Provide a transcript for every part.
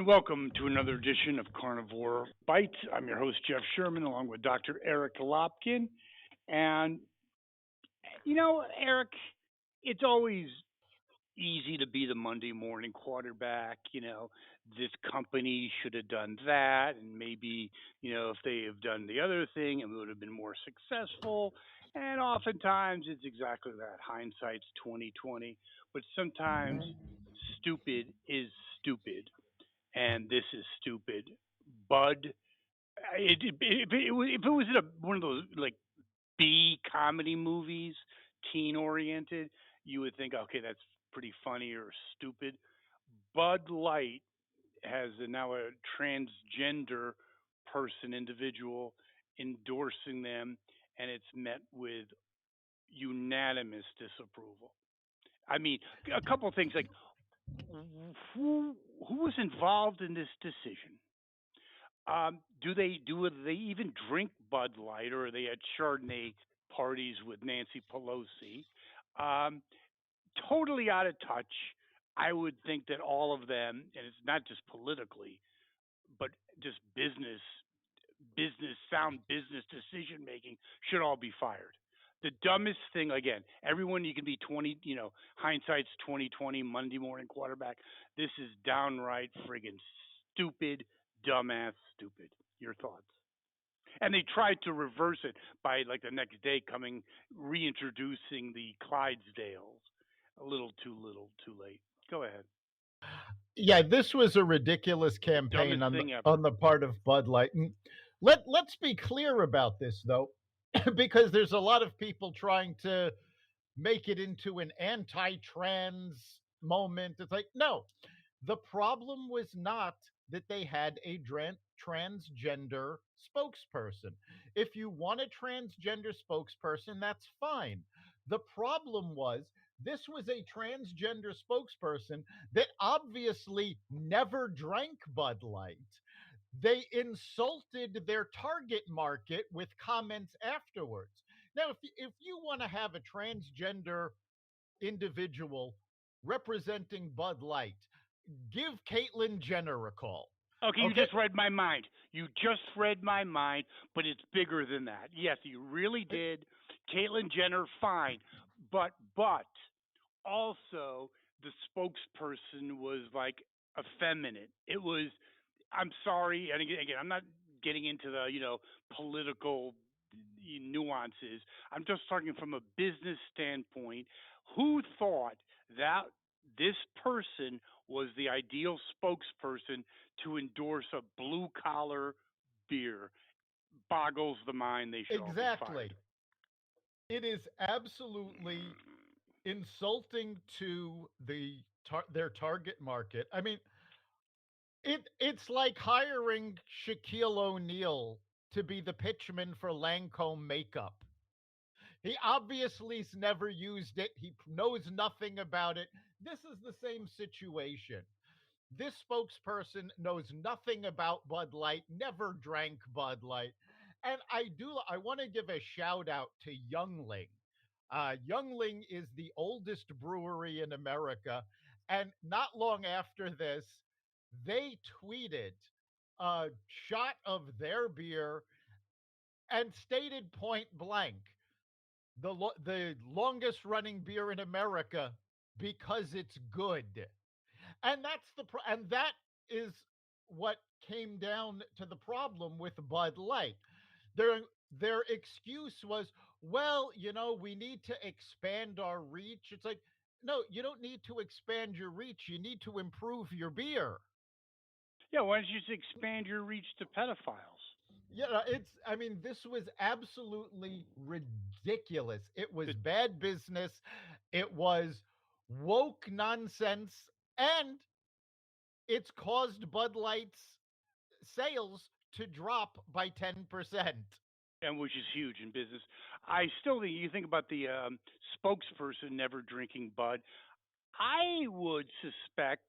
welcome to another edition of Carnivore Bites. I'm your host, Jeff Sherman, along with Dr. Eric Lopkin. And, Eric, it's always easy to be the Monday morning quarterback. This company should have done that. And maybe, if they have done the other thing, it would have been more successful. And oftentimes it's exactly that. Hindsight's 2020. But sometimes stupid is stupid and this is stupid. Bud, if it was in one of those like B comedy movies, teen oriented, you would think, okay, that's pretty funny or stupid. Bud Light has now a transgender individual endorsing them, and it's met with unanimous disapproval. I mean, a couple of things like who was involved in this decision? Do they even drink Bud Light, or are they at Chardonnay parties with Nancy Pelosi? Um, Totally out of touch. I would think that all of them, and it's not just politically, but just sound business decision making, should all be fired. The dumbest thing, again, everyone, you can be 20, hindsight's 2020 Monday morning quarterback. This is downright friggin' stupid, dumbass stupid. Your thoughts? And they tried to reverse it by like the next day coming reintroducing the Clydesdales. A little, too late. Go ahead. Yeah, this was a ridiculous campaign Dumbest on the thing ever. on the part of Bud Light. And let's be clear about this though, because there's a lot of people trying to make it into an anti-trans moment. It's like, no, the problem was not that they had a transgender spokesperson. If you want a transgender spokesperson, that's fine. The problem was this was a transgender spokesperson that obviously never drank Bud Light. They insulted their target market with comments afterwards. Now, if you want to have a transgender individual representing Bud Light, give Caitlyn Jenner a call. Okay, you Okay? just read my mind. You just read my mind, but it's bigger than that. Yes, you really did. Caitlyn Jenner, fine, but also the spokesperson was like effeminate. It was. I'm sorry, and again, I'm not getting into the political nuances. I'm just talking from a business standpoint. Who thought that this person was the ideal spokesperson to endorse a blue collar beer? Boggles the mind. They should all be fired. Exactly. It is absolutely insulting to their target market. I mean, it's like hiring Shaquille O'Neal to be the pitchman for Lancome makeup. He obviously's never used it. He knows nothing about it. This is the same situation. This spokesperson knows nothing about Bud Light, never drank Bud Light. And I want to give a shout out to Youngling. Youngling is the oldest brewery in America. And not long after this, they tweeted a shot of their beer and stated point blank the longest running beer in America because it's good. And that is what came down to the problem with Bud Light. Their their excuse was, well, we need to expand our reach. It's like, no, you don't need to expand your reach. You need to improve your beer. Yeah, why don't you just expand your reach to pedophiles? Yeah, I mean, this was absolutely ridiculous. It was The bad business. It was woke nonsense. And it's caused Bud Light's sales to drop by 10%. and which is huge in business. I still think you think about the spokesperson never drinking Bud. I would suspect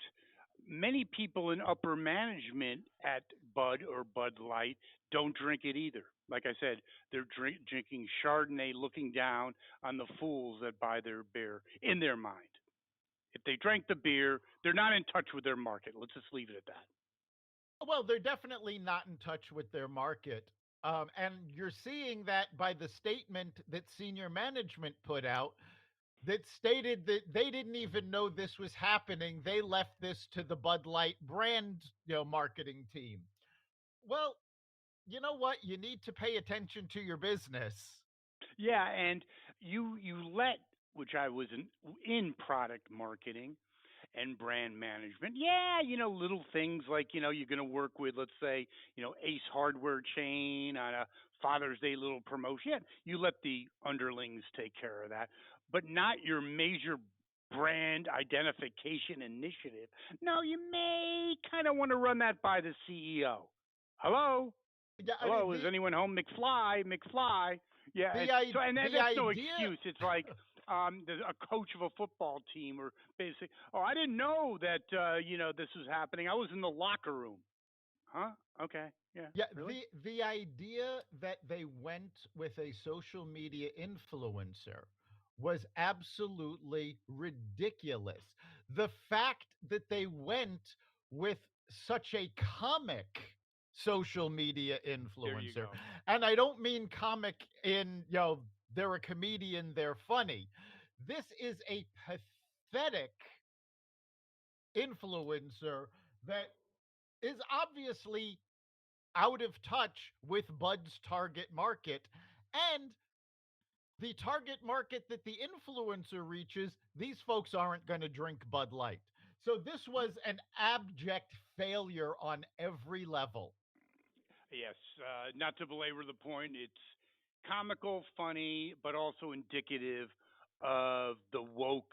many people in upper management at Bud or Bud Light don't drink it either. Like I said, they're drinking Chardonnay, looking down on the fools that buy their beer in their mind. If they drank the beer, they're not in touch with their market. Let's just leave it at that. Well, they're definitely not in touch with their market. And you're seeing that by the statement that senior management put out that stated that they didn't even know this was happening. They left this to the Bud Light brand, marketing team. Well, you know what? You need to pay attention to your business. Yeah, and you let, which I was in product marketing and brand management. Yeah, little things like, you're going to work with, let's say, Ace Hardware chain on a Father's Day little promotion. Yeah, you let the underlings take care of that, but not your major brand identification initiative. No, you may kind of want to run that by the CEO. Hello? Yeah, I mean Hello, is anyone home? McFly, McFly. Yeah, and the that's no idea. excuse. It's like there's a coach of a football team, or basically, oh, I didn't know that this was happening. I was in the locker room. Huh? Okay. Yeah. Yeah, Really? the idea that they went with a social media influencer was absolutely ridiculous. The fact that they went with such a comic social media There you influencer, go. and I don't mean comic in, they're a comedian, they're funny. This is a pathetic influencer that is obviously out of touch with Bud's target market. And the target market that the influencer reaches, these folks aren't going to drink Bud Light. So this was an abject failure on every level. Yes, not to belabor the point, it's comical, funny, but also indicative of the woke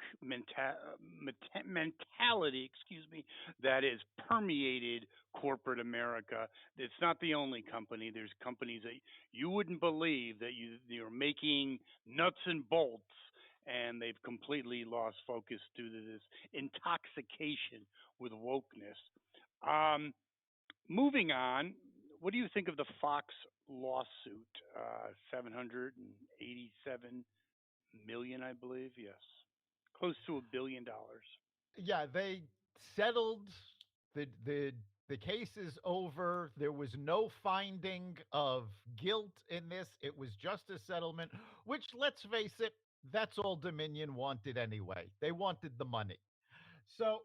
mentality, excuse me, that is permeated corporate America. It's not the only company. There's companies that you wouldn't believe that you're making nuts and bolts, and they've completely lost focus due to this intoxication with wokeness. Um, Moving on, what do you think of the Fox lawsuit? 787 million, I believe. Yes, close to $1 billion. Yeah, they settled. The case is over. There was no finding of guilt in this. It was just a settlement, which, let's face it, that's all Dominion wanted anyway. They wanted the money. So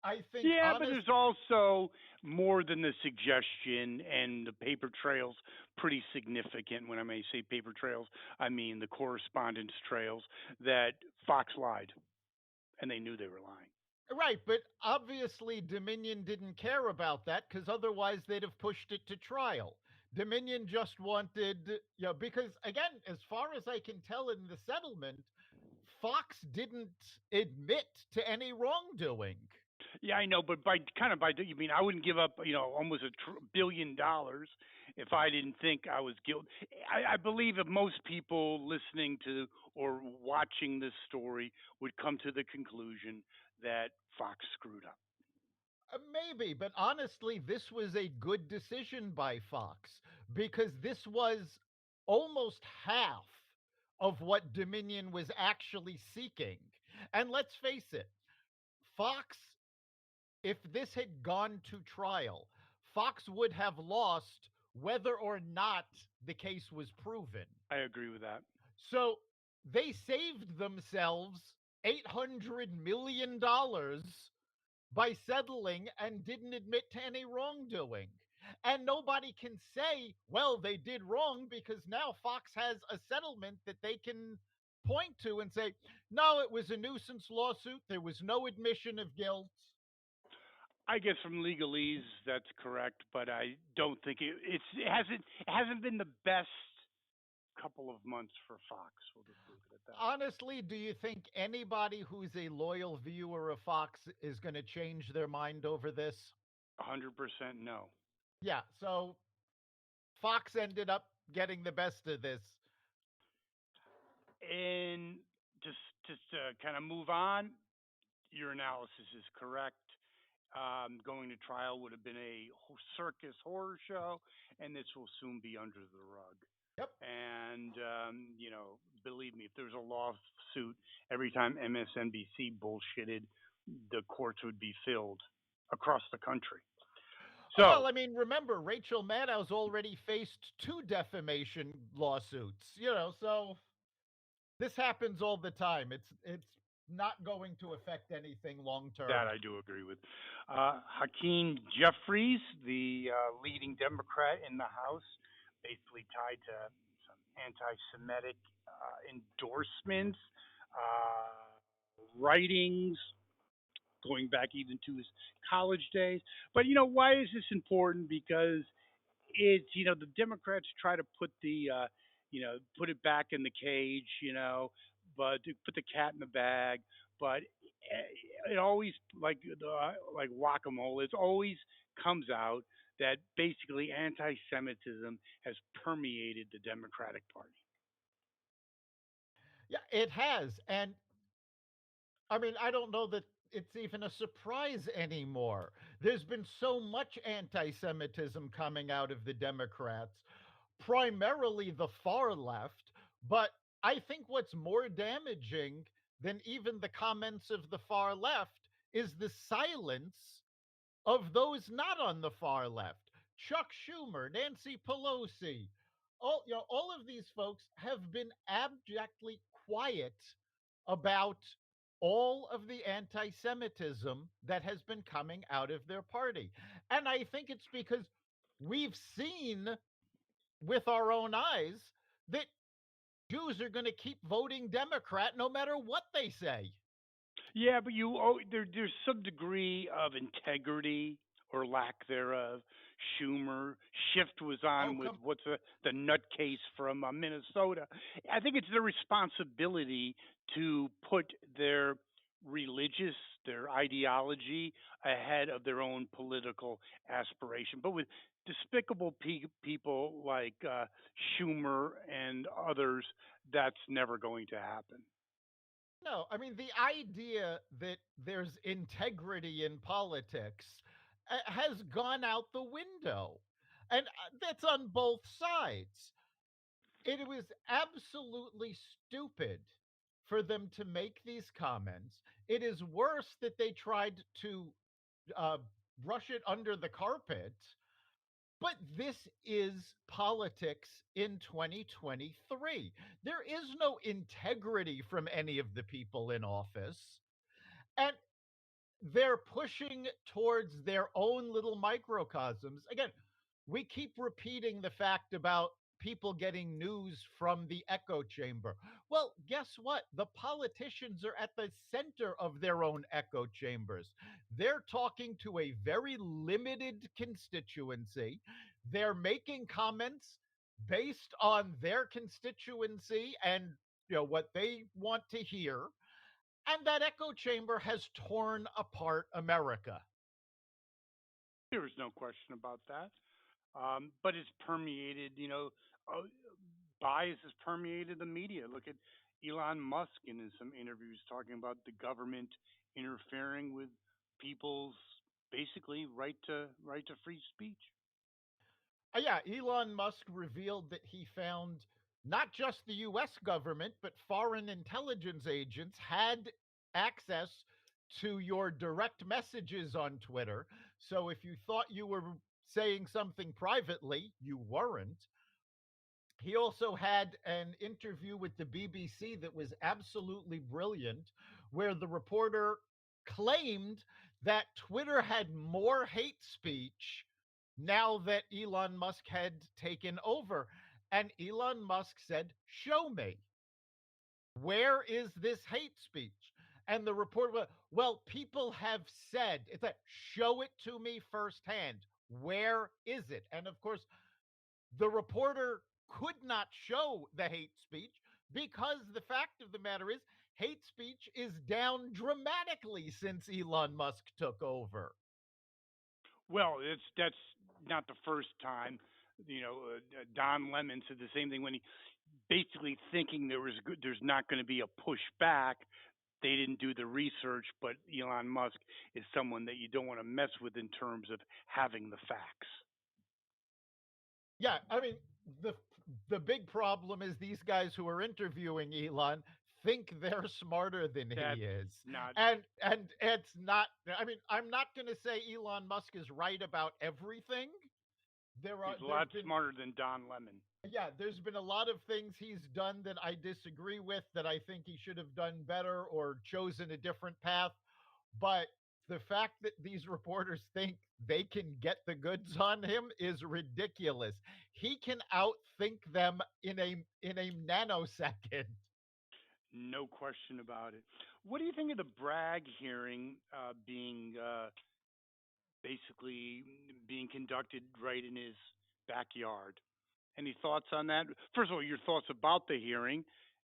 I think Yeah, but honest there's also more than the suggestion, and the paper trails pretty significant. When I may say paper trails, I mean the correspondence trails that Fox lied, and they knew they were lying. right, but obviously Dominion didn't care about that because otherwise they'd have pushed it to trial. Dominion just wanted, because again, as far as I can tell in the settlement, Fox didn't admit to any wrongdoing. Yeah, I know, but you mean I wouldn't give up, almost $1 billion if I didn't think I was guilty. I believe if most people listening to or watching this story would come to the conclusion that Fox screwed up. Maybe, but honestly, this was a good decision by Fox because this was almost half of what Dominion was actually seeking. And let's face it, Fox, if this had gone to trial, Fox would have lost whether or not the case was proven. I agree with that. So they saved themselves $800 million by settling and didn't admit to any wrongdoing. And nobody can say, well, they did wrong because now Fox has a settlement that they can point to and say, no, it was a nuisance lawsuit. There was no admission of guilt. I guess from legalese, that's correct, but I don't think it hasn't been the best couple of months for Fox. We'll just leave it at that. Honestly, do you think anybody who's a loyal viewer of Fox is going to change their mind over this? 100% no. Yeah, so Fox ended up getting the best of this. And just to kind of move on, your analysis is correct. Going to trial would have been a circus horror show, and this will soon be under the rug. Yep. And believe me, if there was a lawsuit every time MSNBC bullshitted, the courts would be filled across the country. Well, So I mean, remember, Rachel Maddow's already faced two defamation lawsuits, so this happens all the time. It's not going to affect anything long term. that I do agree with. Hakeem Jeffries, the leading Democrat in the House, basically tied to some anti-Semitic endorsements, writings, going back even to his college days. But why is this important? Because it's the Democrats try to put the put it back in the cage, but to put the cat in the bag. But it always like whack-a-mole. It always comes out that basically anti-Semitism has permeated the Democratic Party. Yeah, it has. And I mean, I don't know that it's even a surprise anymore. There's been so much anti Semitism coming out of the Democrats, primarily the far left. But I think what's more damaging than even the comments of the far left is the silence of those not on the far left. Chuck Schumer, Nancy Pelosi, all of these folks have been abjectly quiet about all of the anti-Semitism that has been coming out of their party. And I think it's because we've seen with our own eyes that Jews are going to keep voting Democrat no matter what they say. Yeah, but there's some degree of integrity or lack thereof. Schumer Shift was Oh, on with come the nutcase from Minnesota. I think it's their responsibility to put their religious, their ideology ahead of their own political aspiration. But with despicable people like Schumer and others, that's never going to happen. No, I mean, the idea that there's integrity in politics has gone out the window. And that's on both sides. It was absolutely stupid for them to make these comments. It is worse that they tried to uh, brush it under the carpet. But this is politics in 2023. There is no integrity from any of the people in office. And they're pushing towards their own little microcosms. Again, we keep repeating the fact about people getting news from the echo chamber. Well, guess what? The politicians are at the center of their own echo chambers. They're talking to a very limited constituency. They're making comments based on their constituency and what they want to hear, and that echo chamber has torn apart America. There is no question about that. But it's permeated, uh, bias has permeated the media. Look at Elon Musk in some interviews talking about the government interfering with people's basically right to free speech. Yeah, Elon Musk revealed that he found not just the US government, but foreign intelligence agents had access to your direct messages on Twitter. So if you thought you were saying something privately, you weren't. He also had an interview with the BBC that was absolutely brilliant, where the reporter claimed that Twitter had more hate speech now that Elon Musk had taken over. And Elon Musk said, "Show me. Where is this hate speech?" And the report was, "Well, people have said it's like, show it to me firsthand. Where is it?" And of course, the reporter could not show the hate speech because the fact of the matter is hate speech is down dramatically since Elon Musk took over. Well, that's not the first time. Don Lemon said the same thing when he basically thinking there's not going to be a pushback. They didn't do the research, but Elon Musk is someone that you don't want to mess with in terms of having the facts. Yeah, I mean, the the big problem is these guys who are interviewing Elon think they're smarter than he That's is. not. And it's not, I mean, I'm not going to say Elon Musk is right about everything. He's a There's lot been, smarter than Don Lemon. yeah, there's been a lot of things he's done that I disagree with, that I think he should have done better or chosen a different path. But the fact that these reporters think they can get the goods on him is ridiculous. He can outthink them in a nanosecond. No question about it. What do you think of the Bragg hearing being basically being conducted right in his backyard? Any thoughts on that? First of all, your thoughts about the hearing,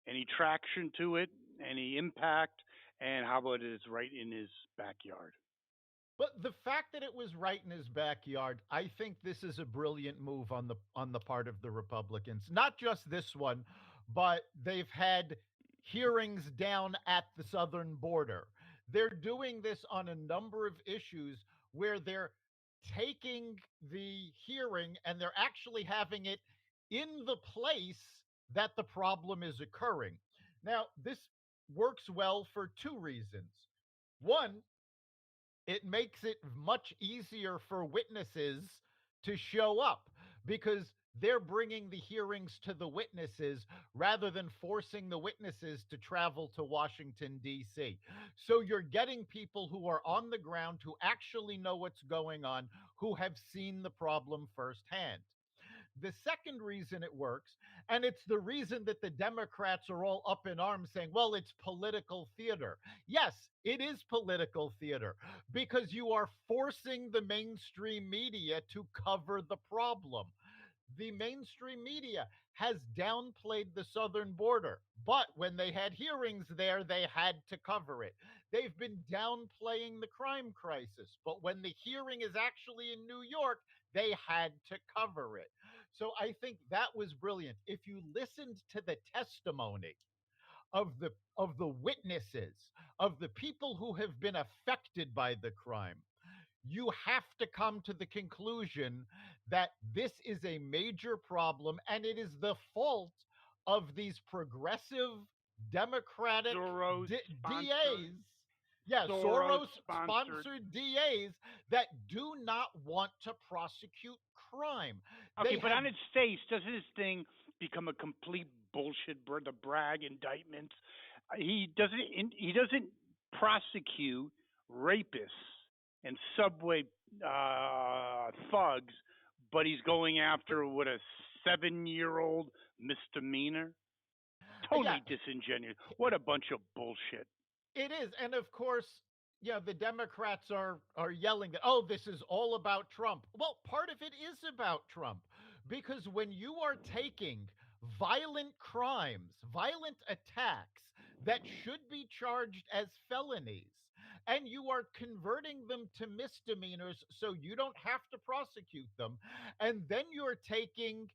any traction to it, any impact, and how about it's right in his backyard? But the fact that it was right in his backyard, I think this is a brilliant move on the part of the Republicans. Not just this one, but they've had hearings down at the southern border. They're doing this on a number of issues where they're taking the hearing and they're actually having it in the place that the problem is occurring. Now, this works well for two reasons. One, it makes it much easier for witnesses to show up because they're bringing the hearings to the witnesses rather than forcing the witnesses to travel to Washington, D.C. So you're getting people who are on the ground, who actually know what's going on, who have seen the problem firsthand. The second reason it works, and it's the reason that the Democrats are all up in arms saying, well, it's political theater. Yes, it is political theater because you are forcing the mainstream media to cover the problem. The mainstream media has downplayed the southern border, but when they had hearings there, they had to cover it. They've been downplaying the crime crisis, but when the hearing is actually in New York, they had to cover it. So I think that was brilliant. If you listened to the testimony of the witnesses, of the people who have been affected by the crime, you have to come to the conclusion that this is a major problem and it is the fault of these progressive Democratic Soros sponsored. DAs. Yeah, Soros Soros sponsored. sponsored DAs that do not want to prosecute crime. Okay, They but have, on its face, doesn't this thing become a complete bullshit? The Bragg indictments. He doesn't prosecute rapists and subway thugs, but he's going after what, a 7-year-old misdemeanor. yeah, Totally disingenuous. What a bunch of bullshit. it is, and of course, yeah, the Democrats are yelling that, oh, this is all about Trump. Well, part of it is about Trump because when you are taking violent crimes, violent attacks that should be charged as felonies, and you are converting them to misdemeanors so you don't have to prosecute them, and then you're taking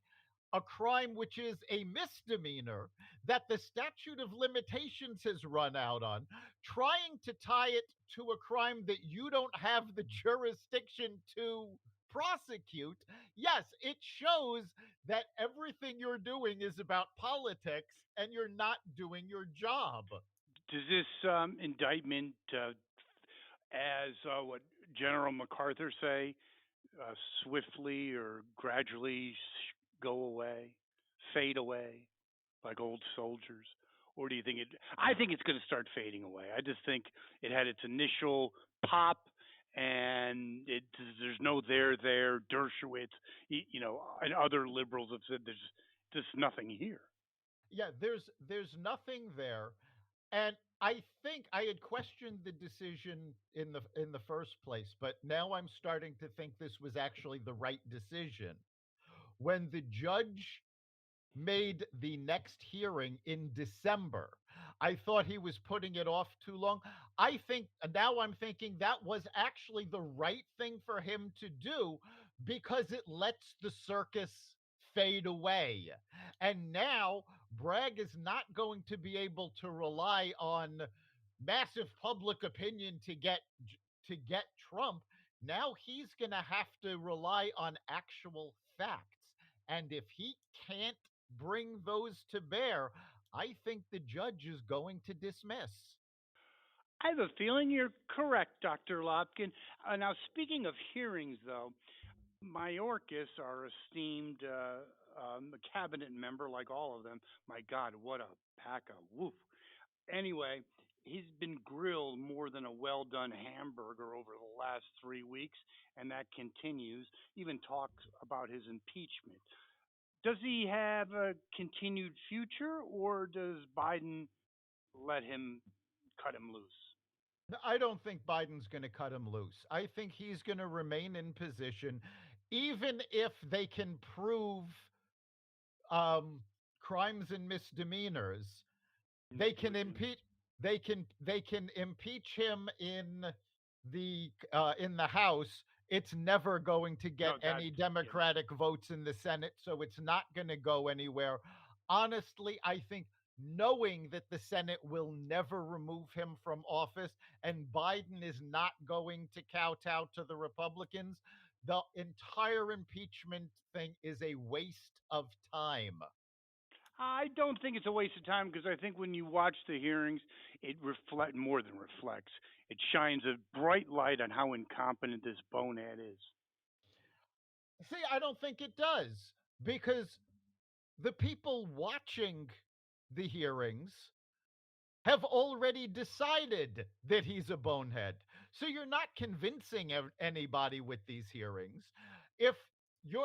a crime which is a misdemeanor that the statute of limitations has run out on, trying to tie it to a crime that you don't have the jurisdiction to prosecute. Yes, it shows that everything you're doing is about politics and you're not doing your job. Does this indictment, as what General MacArthur say, uh, swiftly or gradually go away, fade away like old soldiers? Or do you think it? I think it's going to start fading away. I just think it had its initial pop, and there's no there. Dershowitz, and other liberals have said there's just nothing here. Yeah, there's nothing there. And I think I had questioned the decision in the first place, but now I'm starting to think this was actually the right decision. When the judge made the next hearing in December, I thought he was putting it off too long. I think now I'm thinking that was actually the right thing for him to do because it lets the circus fade away. And now Bragg is not going to be able to rely on massive public opinion to get Trump. Now he's going to have to rely on actual facts. And if he can't bring those to bear, I think the judge is going to dismiss. I have a feeling you're correct, Dr. Lopkin. Now, speaking of hearings, though, Mayorkas, our esteemed cabinet member, like all of them, my God, what a pack of woof. Anyway, he's been grilled more than a well done hamburger over the last 3 weeks, and that continues. Even talks about his impeachment. Does he have a continued future, or does Biden let him cut him loose? I don't think Biden's going to cut him loose. I think he's going to remain in position, even if they can prove um, crimes and misdemeanors. They can impeach. They can impeach him in the House. It's never going to get No, that's any yeah. Democratic votes in the Senate, so it's not going to go anywhere. Honestly, I think knowing that the Senate will never remove him from office and Biden is not going to kowtow to the Republicans, the entire impeachment thing is a waste of time. I don't think it's a waste of time because I think when you watch the hearings, it reflect more than reflects. It shines a bright light on how incompetent this bonehead is. See, I don't think it does because the people watching the hearings have already decided that he's a bonehead. So you're not convincing anybody with these hearings. If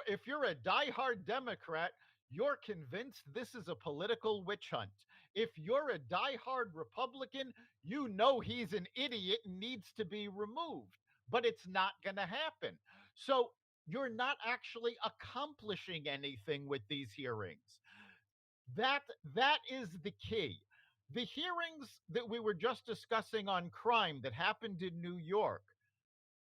if you're a diehard Democrat, you're convinced this is a political witch hunt. If you're a diehard Republican, you know he's an idiot and needs to be removed. But it's not going to happen. So you're not actually accomplishing anything with these hearings. That that is the key. The hearings that we were just discussing on crime that happened in New York,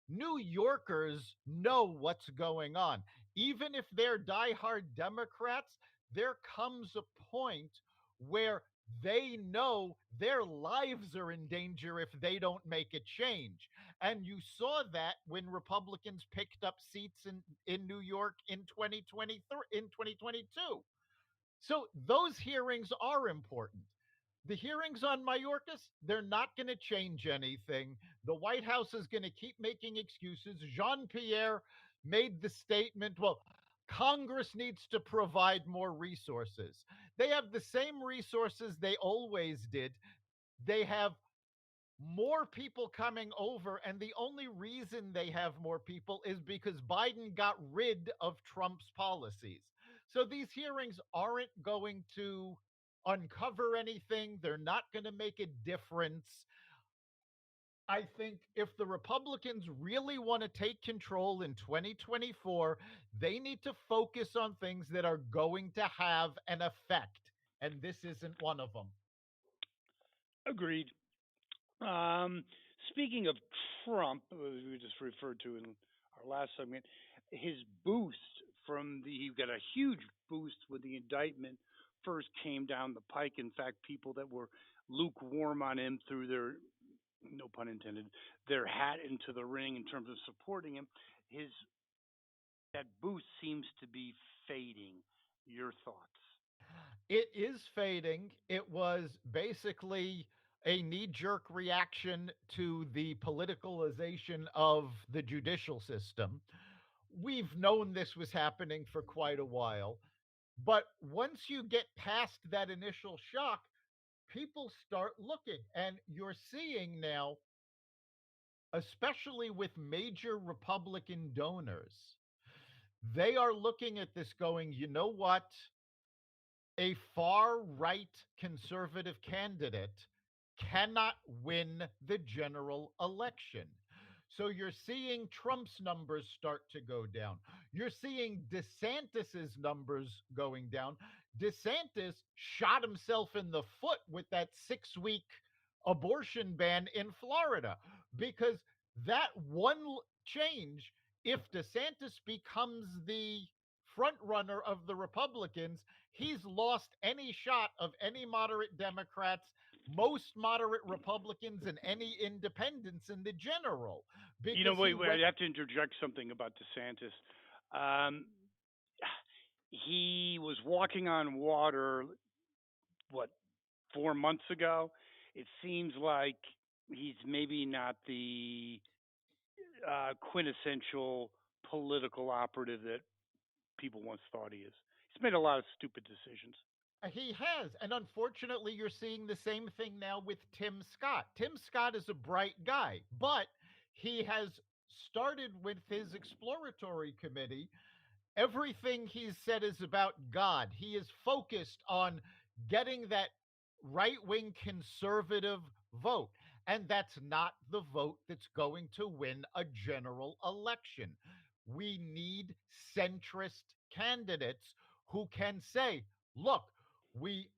New Yorkers know what's going on. Even if they're diehard Democrats, there comes a point where they know their lives are in danger if they don't make a change. And you saw that when Republicans picked up seats in New York in 2023, in 2022. So those hearings are important. The hearings on Mayorkas, they're not going to change anything. The White House is going to keep making excuses. Jean Pierre made the statement, well, Congress needs to provide more resources. They have the same resources they always did. They have more people coming over, and the only reason they have more people is because Biden got rid of Trump's policies. So these hearings aren't going to uncover anything, they're not going to make a difference. I think if the Republicans really want to take control in 2024, they need to focus on things that are going to have an effect. And this isn't one of them. Agreed. Um, Speaking of Trump, as we just referred to in our last segment, his boost from the he got a huge boost when the indictment first came down the pike. In fact, people that were lukewarm on him threw their no pun intended their hat into the ring in terms of supporting him. His that boost seems to be fading. Your thoughts? It is fading. It was basically a knee jerk reaction to the politicalization of the judicial system. We've known this was happening for quite a while. But once you get past that initial shock, people start looking. And you're seeing now, especially with major Republican donors, they are looking at this going, you know what? A far right conservative candidate cannot win the general election. So you're seeing Trump's numbers start to go down. You're seeing DeSantis's numbers going down. DeSantis shot himself in the foot with that 6 week abortion ban in Florida because that one change, if DeSantis becomes the front runner of the Republicans, he's lost any shot of any moderate Democrats, most moderate Republicans, and any independents in the general because Wait, he wait. went. I have to interject something about DeSantis. Um, he was walking on water. What? 4 months ago. It seems like he's maybe not the quintessential political operative that people once thought he is. He's made a lot of stupid decisions. He has. And unfortunately, you're seeing the same thing now with Tim Scott. Tim Scott is a bright guy, but he has started with his exploratory committee. Everything he's said is about God. He is focused on getting that right wing conservative vote. And that's not the vote that's going to win a general election. We need centrist candidates who can say, look, we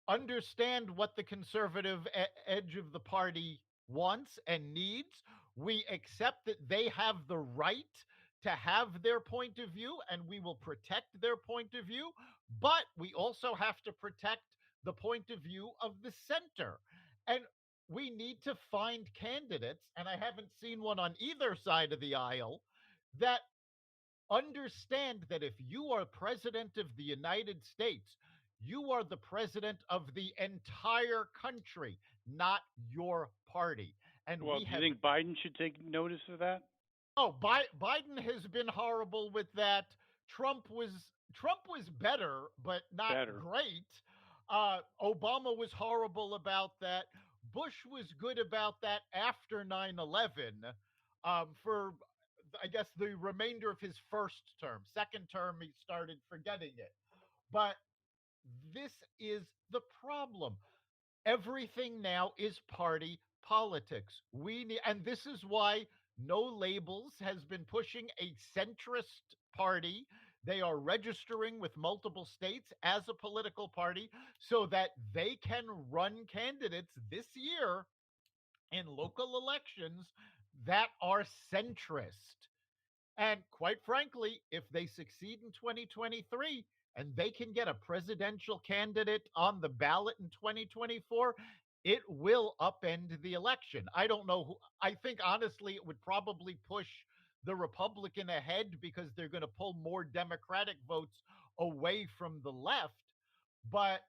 understand what the conservative edge of the party wants and needs. We accept that they have the right to have their point of view and we will protect their point of view. But we also have to protect the point of view of the center. And we need to find candidates, and I haven't seen one on either side of the aisle, that understand that if you are president of the United States, you are the president of the entire country, not your party. And Well, we do you have think Biden should take notice of that? Oh, Biden has been horrible with that. Trump was better, but not Better. great. Obama was horrible about that. Bush was good about that after 9/11. For I guess the remainder of his first term. Second term, he started forgetting it. But this is the problem. Everything now is party politics. We need, and this is why No Labels has been pushing a centrist party. They are registering with multiple states as a political party so that they can run candidates this year in local elections that are centrist. And quite frankly, if they succeed in 2023 and they can get a presidential candidate on the ballot in 2024, it will upend the election. I don't know who, I think honestly, it would probably push the Republican ahead because they're going to pull more Democratic votes away from the left. But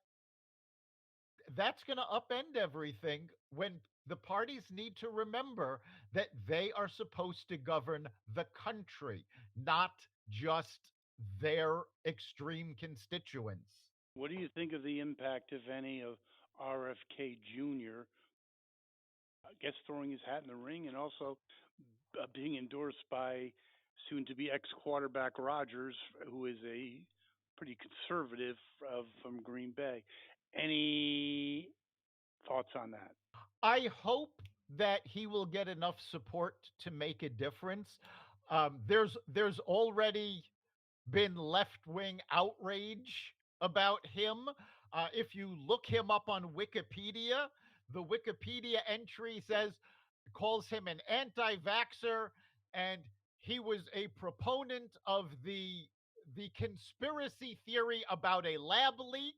that's going to upend everything when the parties need to remember that they are supposed to govern the country, not just their extreme constituents. What do you think of the impact, if any, of RFK Jr. I guess throwing his hat in the ring and also being endorsed by soon-to-be ex-quarterback Rodgers, who is a pretty conservative from Green Bay? Any thoughts on that? I hope that he will get enough support to make a difference. There's already been left wing outrage about him. If you look him up on Wikipedia, the Wikipedia entry calls him an anti vaxxer, and he was a proponent of the conspiracy theory about a lab leak.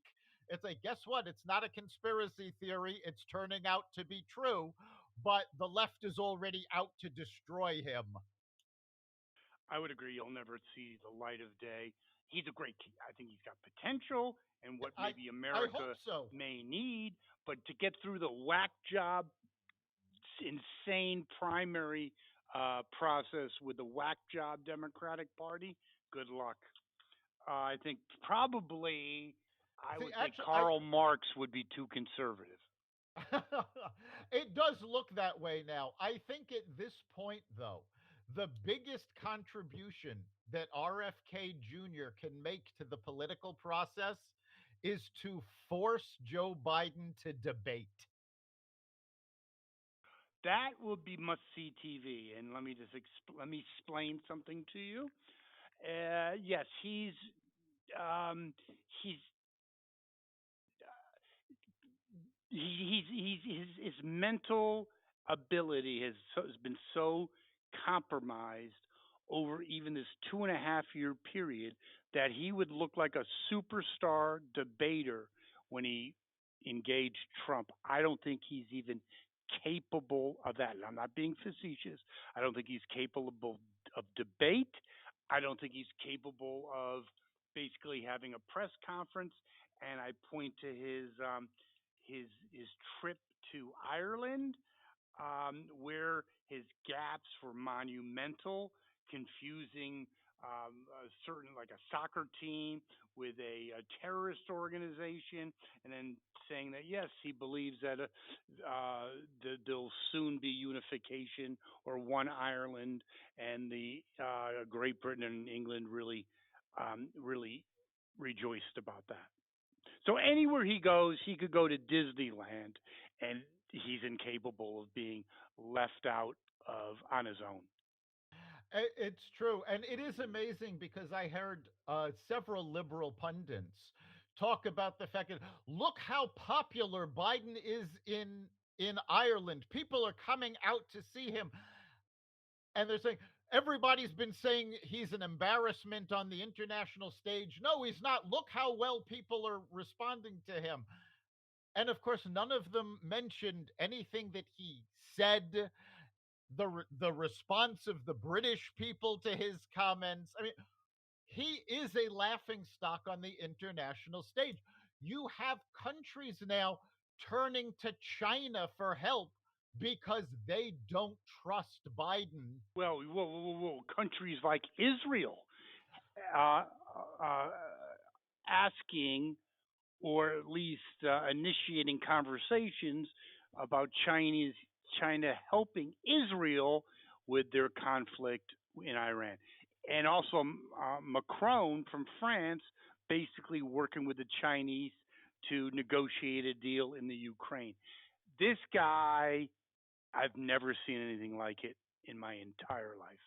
It's like, guess what? It's not a conspiracy theory. It's turning out to be true, but the left is already out to destroy him. I would agree. You'll never see the light of day. He's a great. I think he's got potential and what I maybe I hope America so. may need. But to get through the whack job, insane primary process with the whack job Democratic Party, good luck. I think probably I See, would say actually, I Karl Marx would be too conservative. it does look that way now. I think at this point, though, the biggest contribution that RFK Jr. can make to the political process is to force Joe Biden to debate. That would be must see TV. And let me just let me explain something to you. Yes, um, he's his mental ability has been so compromised over even this 2.5 year period that he would look like a superstar debater when he engaged Trump. I don't think he's even capable of that. And I'm not being facetious. I don't think he's capable of debate. I don't think he's capable of basically having a press conference. And I point to his trip to Ireland, where his gaps were monumental, confusing a certain like a soccer team with a terrorist organization, and then saying that yes, he believes that there'll soon be unification or one Ireland, and the Great Britain and England really rejoiced about that. So anywhere he goes, he could go to Disneyland, and he's incapable of being left out of on his own. It's true, and it is amazing because I heard several liberal pundits talk about the fact that look how popular Biden is in Ireland. People are coming out to see him, and they're saying everybody's been saying he's an embarrassment on the international stage. No, he's not. Look how well people are responding to him. And of course, none of them mentioned anything that he said, the response of the British people to his comments. I mean, he is a laughing stock on the international stage. You have countries now turning to China for help because they don't trust Biden. Well, whoa. Countries like Israel uh, uh, asking or at least initiating conversations about China helping Israel with their conflict in Iran, and also Macron from France basically working with the Chinese to negotiate a deal in the Ukraine. This guy, I've never seen anything like it in my entire life.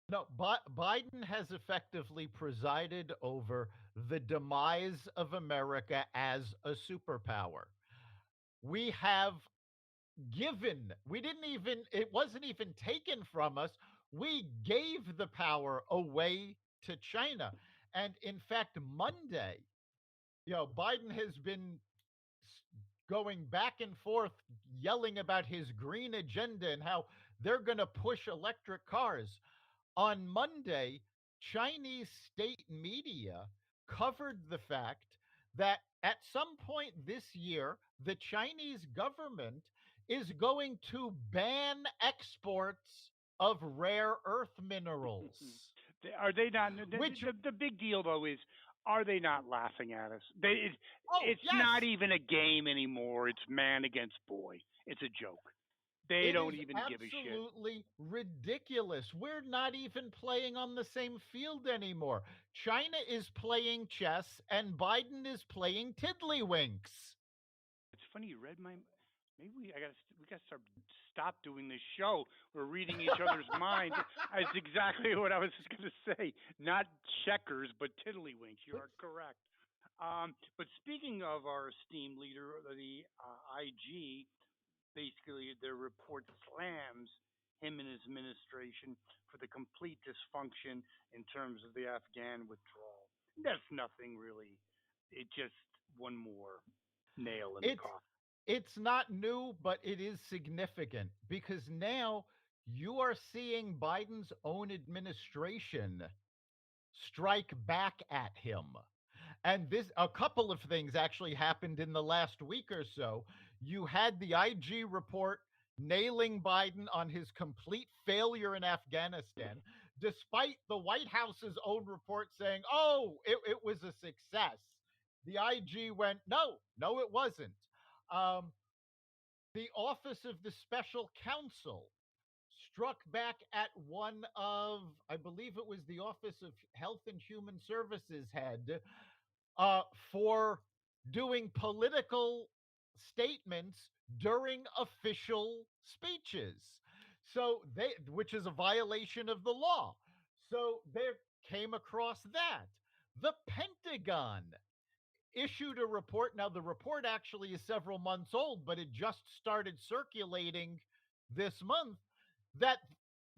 No, Biden has effectively presided over the demise of America as a superpower. We have we didn't even, it wasn't even taken from us. We gave the power away to China. And in fact, Monday, Biden has been going back and forth yelling about his green agenda and how they're going to push electric cars. On Monday, Chinese state media covered the fact that at some point this year, the Chinese government is going to ban exports of rare earth minerals, Are they not? which, The big deal though is, are they not laughing at us? oh, It's not yes, even a game anymore. It's man against boy. It's a joke. They it don't is even give a shit. absolutely ridiculous. We're not even playing on the same field anymore. China is playing chess and Biden is playing tiddlywinks. It's funny you read my. Maybe we gotta stop doing this show. We're reading each other's minds. That's exactly what I was just gonna say. Not checkers, but tiddlywinks. You are correct. But speaking of our esteemed leader, the IG, basically their report slams him and his administration for the complete dysfunction in terms of the Afghan withdrawal. That's nothing really. It just one more nail in the It's coffin. it's not new, but it is significant because now you are seeing Biden's own administration strike back at him. And this, a couple of things actually happened in the last week or so. You had the IG report nailing Biden on his complete failure in Afghanistan, despite the White House's own report saying, oh, it was a success. The IG went, no, no, it wasn't. Um, the Office of the Special Counsel struck back at one of, I believe it was the Office of Health and Human Services head, uh, for doing political statements during official speeches. So which is a violation of the law. So they came across that. The Pentagon issued a report. Now, the report actually is several months old, but it just started circulating this month that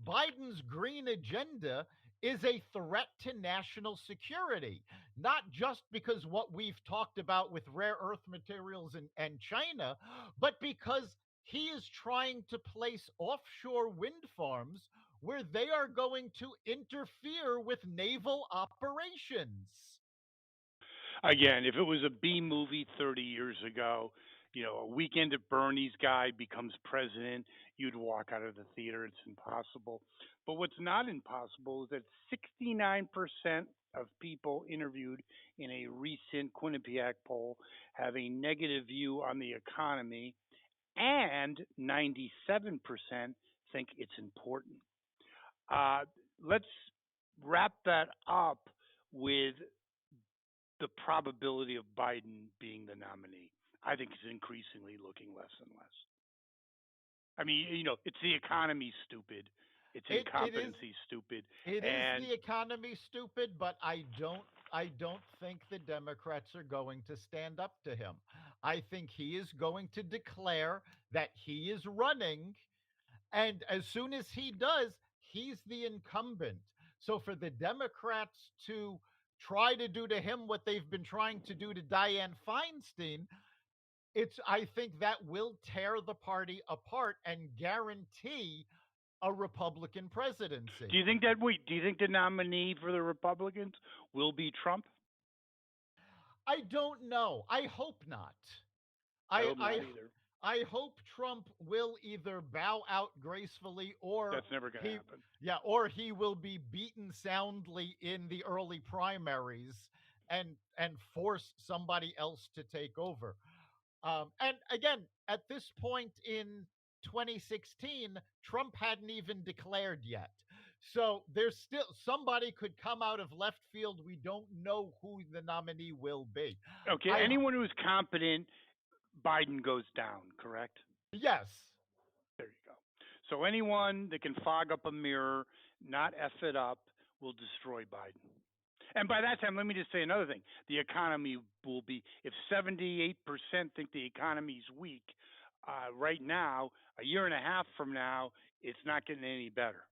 Biden's green agenda is a threat to national security, not just because what we've talked about with rare earth materials and China, but because he is trying to place offshore wind farms where they are going to interfere with naval operations. Again, if it was a B movie 30 years ago, a weekend at Bernie's guy becomes president, you'd walk out of the theater. It's impossible. But what's not impossible is that 69% of people interviewed in a recent Quinnipiac poll have a negative view on the economy, and 97% think it's important. Uh, let's wrap that up with the probability of Biden being the nominee. I think it's increasingly looking less and less. I mean, it's the economy stupid, it's It is incompetency stupid, it is and the economy, stupid, but I don't think the Democrats are going to stand up to him. I think he is going to declare that he is running, and as soon as he does, he's the incumbent. So for the Democrats to try to do to him what they've been trying to do to Dianne Feinstein, I think that will tear the party apart and guarantee a Republican do presidency. you think do you think the nominee for the Republicans will be Trump? I don't know. I hope not. I I hope I not either. I hope Trump will either bow out gracefully or That's never going to he happen. or he will be beaten soundly in the early primaries and force somebody else to take over. And again, at this point in 2016, Trump hadn't even declared yet. So there's still somebody could come out of left field. We don't know who the nominee will be. Okay, I anyone who's competent, Biden goes down, correct? Yes. There you go. So anyone that can fog up a mirror, not F it up, will destroy Biden. And by that time, let me just say another thing. The economy will be, if 78% think the economy's weak, right now, a year and a half from now, it's not getting any better.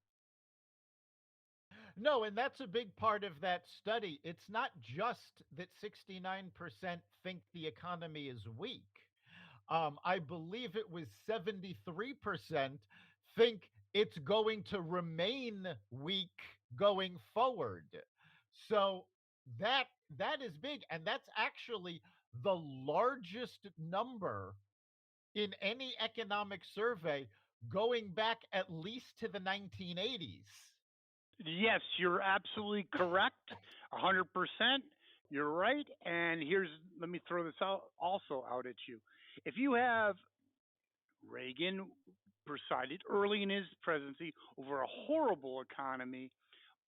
No, and that's a big part of that study. It's not just that 69% think the economy is weak. I believe it was 73% think it's going to remain weak going forward. So that is big, and that's actually the largest number in any economic survey going back at least to the 1980s. Yes, you're absolutely correct. 100%. You're right. And let me throw this out also out at you. If you have Reagan presided early in his presidency over a horrible economy,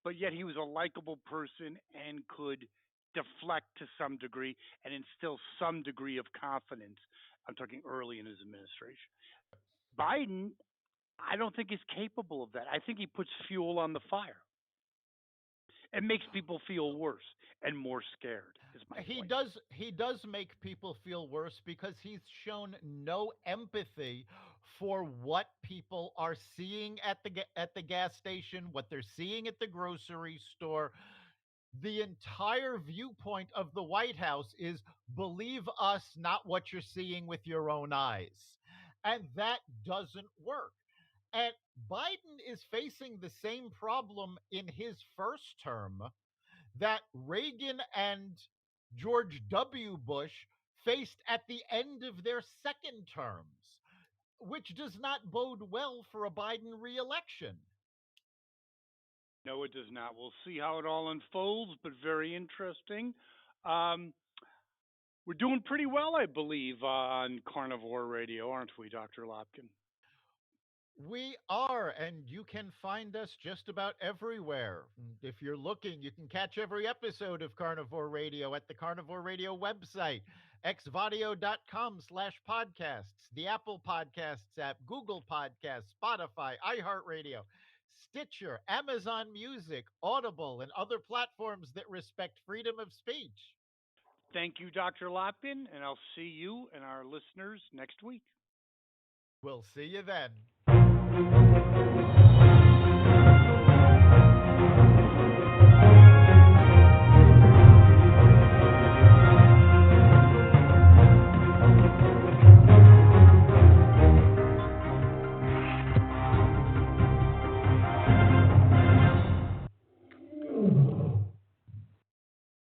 but yet he was a likable person and could deflect to some degree and instill some degree of confidence. I'm talking early in his administration. Biden, I don't think is capable of that. I think he puts fuel on the fire. It makes people feel worse and more scared, is my he point. does he does make people feel worse because he's shown no empathy for what people are seeing at the gas station, what they're seeing at the grocery store. The entire viewpoint of the White House is believe us, not what you're seeing with your own eyes. And that doesn't work. And Biden is facing the same problem in his first term that Reagan and George W. Bush faced at the end of their second terms, which does not bode well for a Biden reelection. No, it does not. We'll see how it all unfolds, but very interesting. Um, we're doing pretty well, I believe, on Carnivore Radio, aren't we, Dr. Lopkin? We are, and you can find us just about everywhere. If you're looking, you can catch every episode of Carnivore Radio at the Carnivore Radio website, xvadio.com/podcasts, the Apple Podcasts app, Google Podcasts, Spotify, iHeartRadio, Stitcher, Amazon Music, Audible, and other platforms that respect freedom of speech. Thank you, Dr. Lopkin, and I'll see you and our listeners next week. We'll see you then.